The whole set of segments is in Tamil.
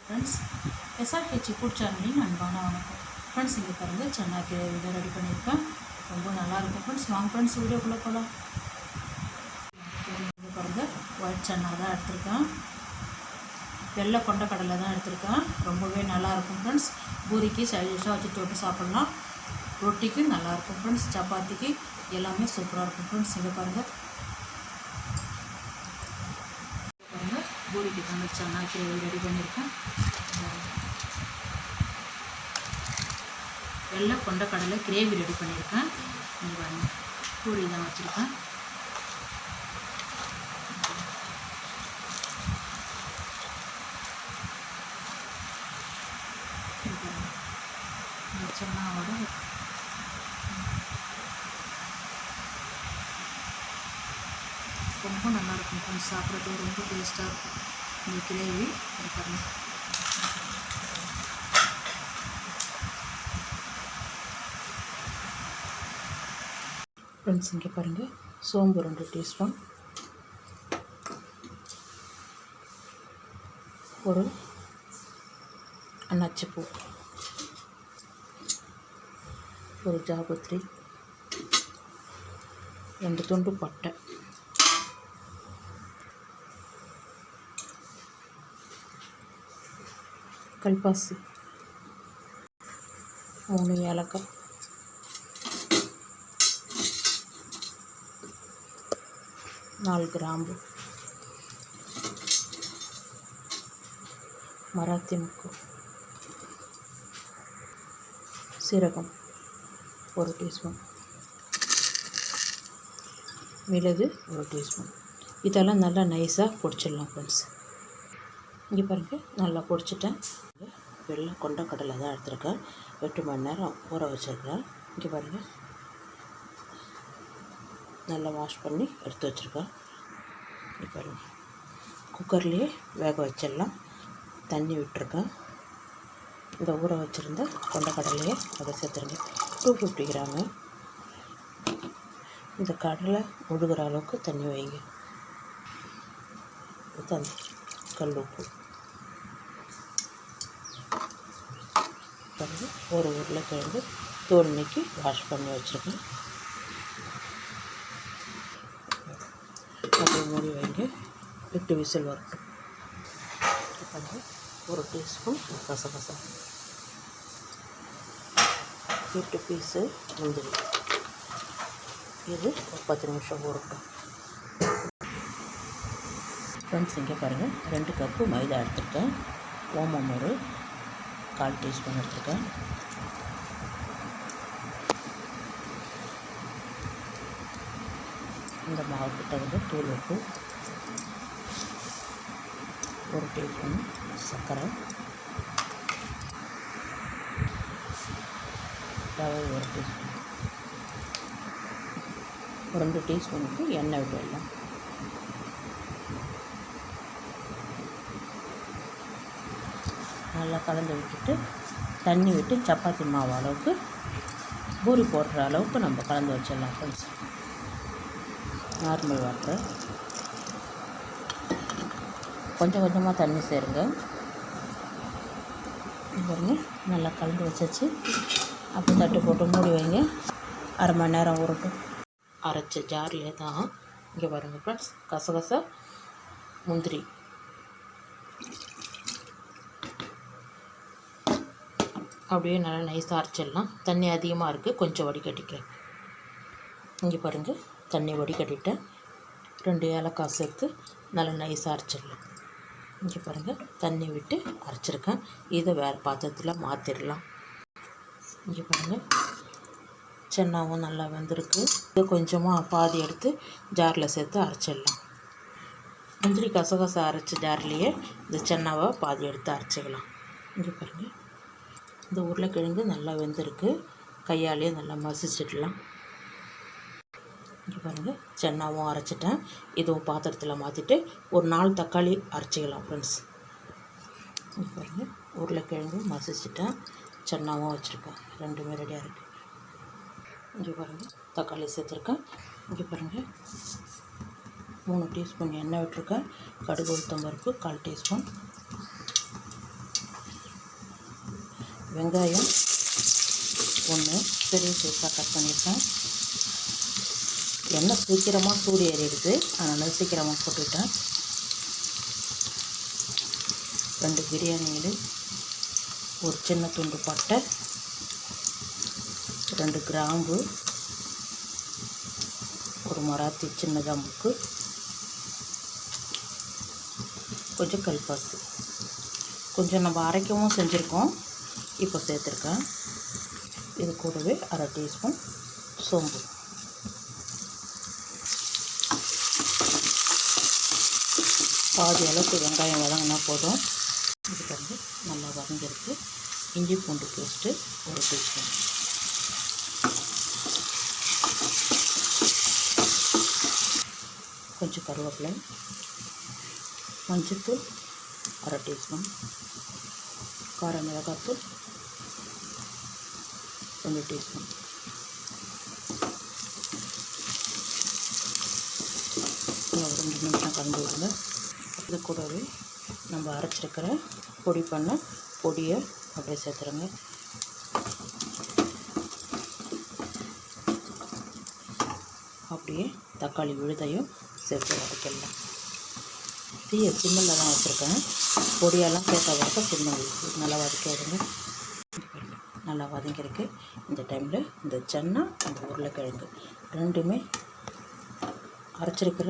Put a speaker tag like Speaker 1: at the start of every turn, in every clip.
Speaker 1: ஃப்ரெண்ட்ஸ், எஸ்ஆர்ஹெச் ஃபுட் சேனலின் அன்பான வணக்கம். ஃப்ரெண்ட்ஸ், இங்கே பாருங்கள் சன்னா கிரேவி ரெடி பண்ணியிருக்கேன். ரொம்ப நல்லாயிருக்கும் ஃப்ரெண்ட்ஸ். வாங்க ஃப்ரெண்ட்ஸ், வீடியோக்குள்ளே போகலாம். இங்கே பாருங்கள் ஒயிட் சன்னா தான் எடுத்திருக்கேன். வெள்ளை கொண்டக்கடலை தான் எடுத்திருக்கேன். ரொம்பவே நல்லாயிருக்கும் ஃப்ரெண்ட்ஸ். பூரிக்கு சைடிஷாக வச்சு தொட்டு சாப்பிட்லாம். ரொட்டிக்கு நல்லாயிருக்கும் ஃப்ரெண்ட்ஸ். சப்பாத்திக்கு எல்லாமே சூப்பராக இருக்கும் ஃப்ரெண்ட்ஸ். இங்கே பாருங்கள் பூரிக்கு தாங்க சன்னா கிரேவி ரெடி பண்ணியிருக்கேன். வெள்ளை கொண்டக்கடலை கிரேவி ரெடி பண்ணியிருக்கேன். இங்கே பாருங்கள் பூரி தான் வச்சுருக்கேன். சன்னாவோட ரொம்ப நல்லாயிருக்கும் ஃப்ரெண்ட்ஸ். சாப்பிட்றது ரொம்ப டேஸ்ட்டாக இருக்கும் இந்த கிரேவி. பாருங்கள் ஃப்ரெண்ட்ஸ், இங்கே பாருங்கள் சோம்பு 2 டீஸ்பூன், ஒரு அன்னாச்சிப்பூ, ஒரு ஜாபத்ரி, 2 துண்டு பட்டை, கல்பாசி, 3 ஏலக்காய், நாலு கிராம்பு, மராத்தி முக்கு, சீரகம் 1 டீஸ்பூன், மிளகு 1 டீஸ்பூன். இதெல்லாம் நல்லா நைஸாக பொடிச்சிடலாம் ஃப்ரெண்ட்ஸ். இங்கே பாருங்கள் நல்லா பொடிச்சிட்டேன். வெள்ளை கொண்டக்கடலை தான் எடுத்துருக்கேன். 8 மணி நேரம் ஊற வச்சுருக்கேன். இங்கே பாருங்கள் நல்லா வாஷ் பண்ணி எடுத்து வச்சுருக்கேன். இங்கே பாருங்கள் குக்கர்லேயே வேக வச்சிடலாம். தண்ணி விட்டுருக்கேன். இந்த ஊற வச்சுருந்த கொண்டக்கடலையை அதை சேர்த்துருங்க. 250 கிராமு. இந்த கடலை முழுகிற அளவுக்கு தண்ணி வைங்க. தண்ணி கல் உப்பு, ஒரு உருளைக்கிழங்கு தோல் நீக்கி வாஷ் பண்ணி வச்சுருக்கேன். அப்படியே மூடி வைங்க. 8 விசில் வரட்டும். ஒரு டீஸ்பூன் கசகசா, 8 பீஸு முந்திரி. இது ஒரு 10 நிமிஷம் ஊறட்டும். ஃப்ரெண்ட்ஸ், இங்கே பாருங்கள் 2 கப்பு மைதா எடுத்துருக்கேன். ஓமம் ஒரு 1/4 டீஸ்பூன் எடுத்துருக்கேன். இந்த மாவுக்கு தகுந்த தூள் உப்பு, 1 டீஸ்பூன் சர்க்கரை, ரவை 1 டீஸ்பூன், 2 டீஸ்பூனுக்கு எண்ணெய் விட்டுடலாம். நல்லா கலந்து விட்டுட்டு தண்ணி விட்டு சப்பாத்தி மாவு அளவுக்கு பூரி போடுற அளவுக்கு நம்ம கலந்து வச்சிடலாம் ஃப்ரெண்ட்ஸ். நார்மல் வாட்டர் கொஞ்சம் கொஞ்சமாக தண்ணி சேருங்க. பாருங்க நல்லா கலந்து வச்சாச்சு. அப்போ தட்டு போட்டு மூடி வைங்க. 1/2 மணி நேரம் ஊறட்டும். அரைச்ச ஜார்லேயே தான் இங்கே பாருங்கள் ஃப்ரெண்ட்ஸ் கசகசா முந்திரி அப்படியே நல்லா நைஸாக அரைச்சிடலாம். தண்ணி அதிகமாக இருக்குது, கொஞ்சம் வடிகட்டிக்கிறேன். இங்கே பாருங்கள் தண்ணி வடிகட்டிட்டேன். 2 ஏலக்காய் சேர்த்து நல்லா நைஸாக அரைச்சிடலாம். இங்கே பாருங்கள் தண்ணி விட்டு அரைச்சிருக்கேன். இதை வேறு பாத்திரத்தில் மாற்றிடலாம். இங்கே பாருங்கள் சன்னாவும் நல்லா வெந்திருக்கு. இது கொஞ்சமாக பாதி எடுத்து ஜாரில் சேர்த்து அரைச்சிடலாம். முந்திரி கசகசா அரைச்ச ஜார்லேயே இந்த சன்னாவை பாதி எடுத்து அரைச்சிக்கலாம். இங்கே பாருங்கள் இந்த உருளைக்கிழங்கு நல்லா வெந்திருக்கு. கையாலேயே நல்லா மசிச்சிடலாம். இங்கே பாருங்கள் சன்னாவும் அரைச்சிட்டேன். இதுவும் பாத்திரத்தில் மாற்றிட்டு ஒரு 4 தக்காளி அரைச்சிக்கலாம் ஃப்ரெண்ட்ஸ். இங்கே பாருங்கள் உருளைக்கிழங்கு மசிச்சிட்டேன். சன்னாவும் வச்சுருக்கேன். 2மே ரெடியாக இருக்குது. இங்கே பாருங்கள் தக்காளி சேர்த்துருக்கேன். இங்கே பாருங்கள் 3 டீஸ்பூன் எண்ணெய் விட்டுருக்கேன். கடுகு உளுத்தம் பருப்பு 1/4 டீஸ்பூன், வெங்காயம் ஒன்று பெரிய சைஸாக கட் பண்ணியிருக்கேன். எண்ணெய் சீக்கிரமாக சூடு ஏறிடுது, அதனால் சீக்கிரமாக போட்டுவிட்டேன். 2 பிரியாணி இலை, ஒரு சின்ன துண்டு பட்டை, 2 கிராம்பு, ஒரு மராத்தி சின்னதாக முக்கு, கொஞ்சம் கல்பாசி, கொஞ்சம் நம்ம அரைக்கவும் செஞ்சுருக்கோம், இப்போ சேர்த்துருக்கேன். இது கூடவே 1/2 டீஸ்பூன் சோம்பு. பாதி அளவுக்கு வெங்காயம் வதங்கினா போதும். இது வந்து நல்லா வதங்கிருக்கு. இஞ்சி பூண்டு பேஸ்ட்டு 1 டீஸ்பூன், கொஞ்சம் கருவேப்பிலை, மஞ்சள்தூள் 1/2 டீஸ்பூன், கார மிளகாத்தூள் 2 டீஸ்பூன். ஒரு 2 நிமிஷம் கலந்து விடுங்க. இது கூடவே நம்ம அரைச்சிருக்கிற பொடி பண்ண பொடியை அப்படியே சேர்த்துருங்க. அப்படியே தக்காளி விழுதையும் சேர்த்து வதக்கிடலாம். தீயை சிம்மில் தான் வச்சுருக்கேன். பொடியெல்லாம் சேர்த்த வரைக்கும் சிம்மில் நல்லா வதக்கி விடுங்க. நல்லா வதங்கியிருக்கு. இந்த டைமில் இந்த சன்னா அந்த உருளைக்கிழங்கு ரெண்டுமே அரைச்சிருக்கிற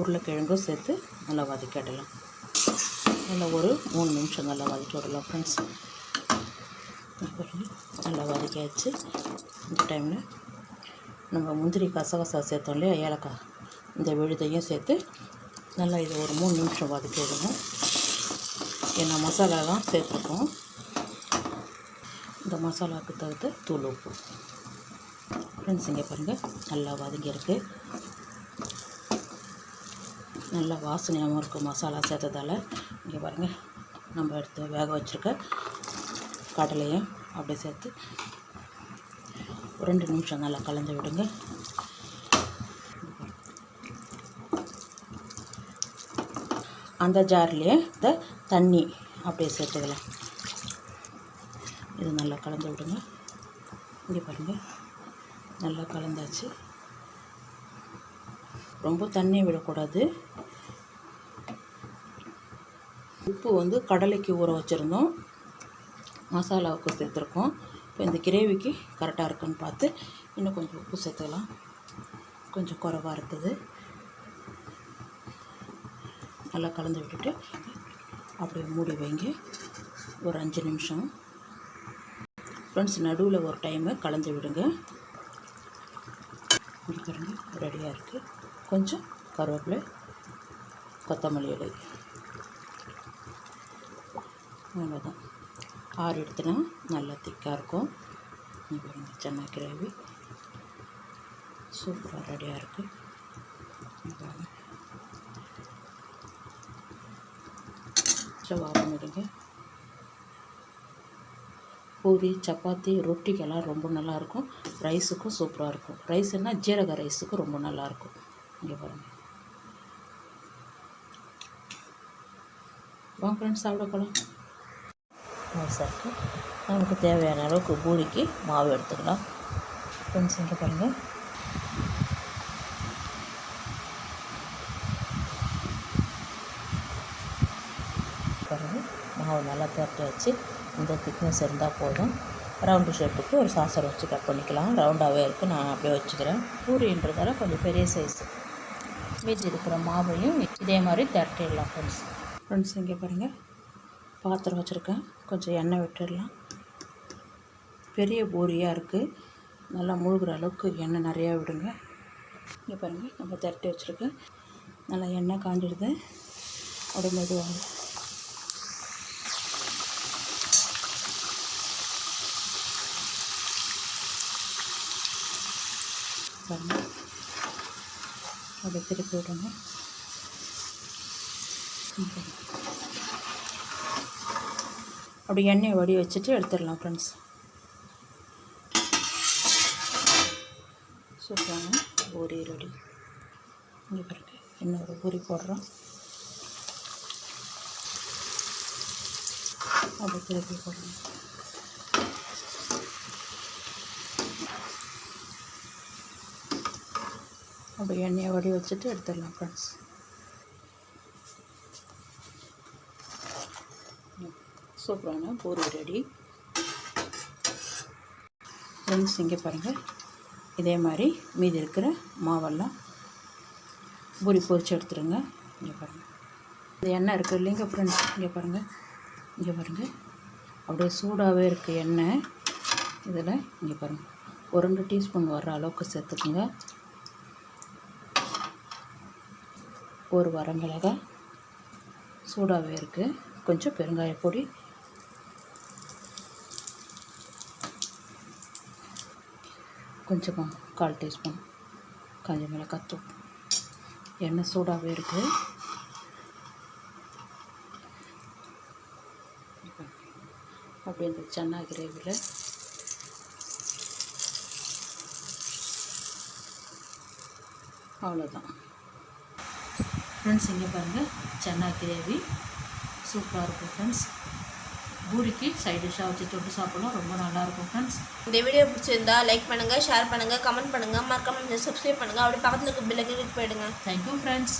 Speaker 1: உருளைக்கிழங்கும் சேர்த்து நல்லா வதக்கிடலாம். நல்லா ஒரு 3 நிமிஷம் நல்லா வதக்கி விடலாம் ஃப்ரெண்ட்ஸ். நல்லா வதக்கியாச்சு. இந்த டைமில் நம்ம முந்திரி கசகசா சேர்த்தோம் இல்லையா, ஏலக்காய், இந்த விழுதையும் சேர்த்து நல்லா இதை ஒரு 3 நிமிஷம் வதக்கி விடணும். ஏன்னா மசாலாலாம் சேர்த்துருக்கோம். இந்த மசாலாவுக்கு தகுந்த தூள் உப்பு. ஃப்ரெண்ட்ஸ் இங்கே பாருங்கள், நல்லா வதங்கியிருக்கு. நல்லா வாசனையாகவும் இருக்கும் மசாலா சேர்த்ததால். இங்கே பாருங்கள், நம்ம எடுத்து வேக வச்சுருக்க கடலையும் அப்படியே சேர்த்து ஒரு 2 நிமிஷம் நல்லா கலந்து விடுங்க. அந்த ஜார்லேயே இந்த தண்ணி அப்படியே சேர்த்துக்கலாம். இது நல்லா கலந்து விடுங்க. இங்கே பாருங்கள், நல்லா கலந்தாச்சு. ரொம்ப தண்ணி விடக்கூடாது. உப்பு வந்து கடலைக்கு ஊற வச்சுருந்தோம், மசாலாவுக்கு சேர்த்துருக்கோம். இப்போ இந்த கிரேவிக்கு கரெக்டாக இருக்குன்னு பார்த்து இன்னும் கொஞ்சம் உப்பு சேர்த்துக்கலாம். கொஞ்சம் குறைவாக இருக்குது. நல்லா கலந்து விட்டுட்டு அப்படியே மூடி வைங்க ஒரு 5 நிமிஷம். ஃப்ரெண்ட்ஸ் நடுவில் ஒரு டைமு கலந்து விடுங்க. இங்கே பாருங்கள், ரெடியாக இருக்குது. கொஞ்சம் கருவேப்பிலை, கொத்தமல்லி இலை, அவ்வளோதான். ஆறு எடுத்துனா நல்லா திக்காக இருக்கும். இங்கே பாருங்கள், சன்னா கிரேவி சூப்பராக ரெடியாக இருக்குது. வாங்க விடுங்க. பூரி, சப்பாத்தி, ரொட்டிக்கெல்லாம் ரொம்ப நல்லாயிருக்கும். ரைஸுக்கும் சூப்பராக இருக்கும். ரைஸுன்னா ஜீரக ரைஸுக்கும் ரொம்ப நல்லாயிருக்கும். இங்கே பாருங்கள். வாங்க ஃப்ரெண்ட்ஸ், சாப்பிட போகலாம். நைஸாக நமக்கு தேவையான அளவுக்கு பூரிக்கு மாவு எடுத்துக்கலாம். ஃப்ரெண்ட்ஸ் இங்கே பாருங்கள், மாவு நல்லா திரட்டி வச்சு இந்த திக்னஸ் இருந்தால் போதும். ரவுண்டு ஷேப்புக்கு ஒரு சாசர் வச்சு கட் பண்ணிக்கலாம். ரவுண்டாகவே இருக்குது, நான் அப்படியே வச்சுக்கிறேன். பூரின்றதால கொஞ்சம் பெரிய சைஸு. மீதி இருக்கிற மாவையும் இதே மாதிரி திரட்டிடலாம் ஃப்ரெண்ட்ஸ் இங்கே பாருங்கள், பாத்திரம் வச்சுருக்கேன். கொஞ்சம் எண்ணெய் விட்டுடலாம். பெரிய பூரியாக இருக்குது, நல்லா முழுகிற அளவுக்கு எண்ணெய் நிறையா விடுங்க. இங்கே பாருங்கள், நம்ம திரட்டி வச்சுருக்கேன். நல்லா எண்ணெய் காஞ்சிடுது. அப்படியே மெதுவாக பாருங்கள், அப்படியே திருப்பி விடுங்க. அப்படி எண்ணெயை வடி வச்சுட்டு எடுத்துடலாம் ஃப்ரெண்ட்ஸ். சூப்பரான பூரி ரெடி. இங்கே பாருங்கள், இன்னொரு பூரி போடுறோம். அப்படி திருப்பி போடணும். அப்படி எண்ணெயை வடி வச்சுட்டு எடுத்துடலாம் ஃப்ரெண்ட்ஸ். சூப்பரான பூரி ரெடி ஃப்ரெண்ட்ஸ். இங்கே பாருங்கள், இதே மாதிரி மீதி இருக்கிற மாவெல்லாம் பூரி பொரிச்சு எடுத்துருங்க. இங்கே பாருங்கள், இந்த எண்ணெய் இருக்குது இல்லைங்க ஃப்ரெண்ட்ஸ், இங்கே பாருங்கள், இங்கே பாருங்கள், அப்படியே சூடாகவே இருக்குது எண்ணெய். இதில் இங்கே பாருங்கள், ஒரு 2 டீஸ்பூன் வர்ற அளவுக்கு சேர்த்துக்குங்க. ஒரு வரமிளகாய் சூடாகவே இருக்குது. கொஞ்சம் பெருங்காய பொடி, கொஞ்சமாக 1/4 டீஸ்பூன் காஞ்ச மிளகாய் தூள். எண்ணெய் சூடாகவே இருக்குது. அப்படியே இந்த சன்னா கிரேவியில் அவ்வளோதான் ஃப்ரெண்ட்ஸ். இங்கே பாருங்கள், சன்னா கிரேவி சூப்பராக இருக்கும் ஃப்ரெண்ட்ஸ். பூரிக்கு சைட் டிஷ்ஷாக வச்சு தொட்டு சாப்பிடலாம், ரொம்ப நல்லாயிருக்கும் ஃப்ரெண்ட்ஸ்.
Speaker 2: இந்த வீடியோ பிடிச்சிருந்தா லைக் பண்ணுங்கள், ஷேர் பண்ணுங்கள், கமெண்ட் பண்ணுங்கள், மறக்காம சப்ஸ்கிரைப் பண்ணுங்கள். அப்படியே பக்கத்தில் இருக்க பெல் ஐகானை கிளிக் பண்ணிடுங்க.
Speaker 1: Thank you friends.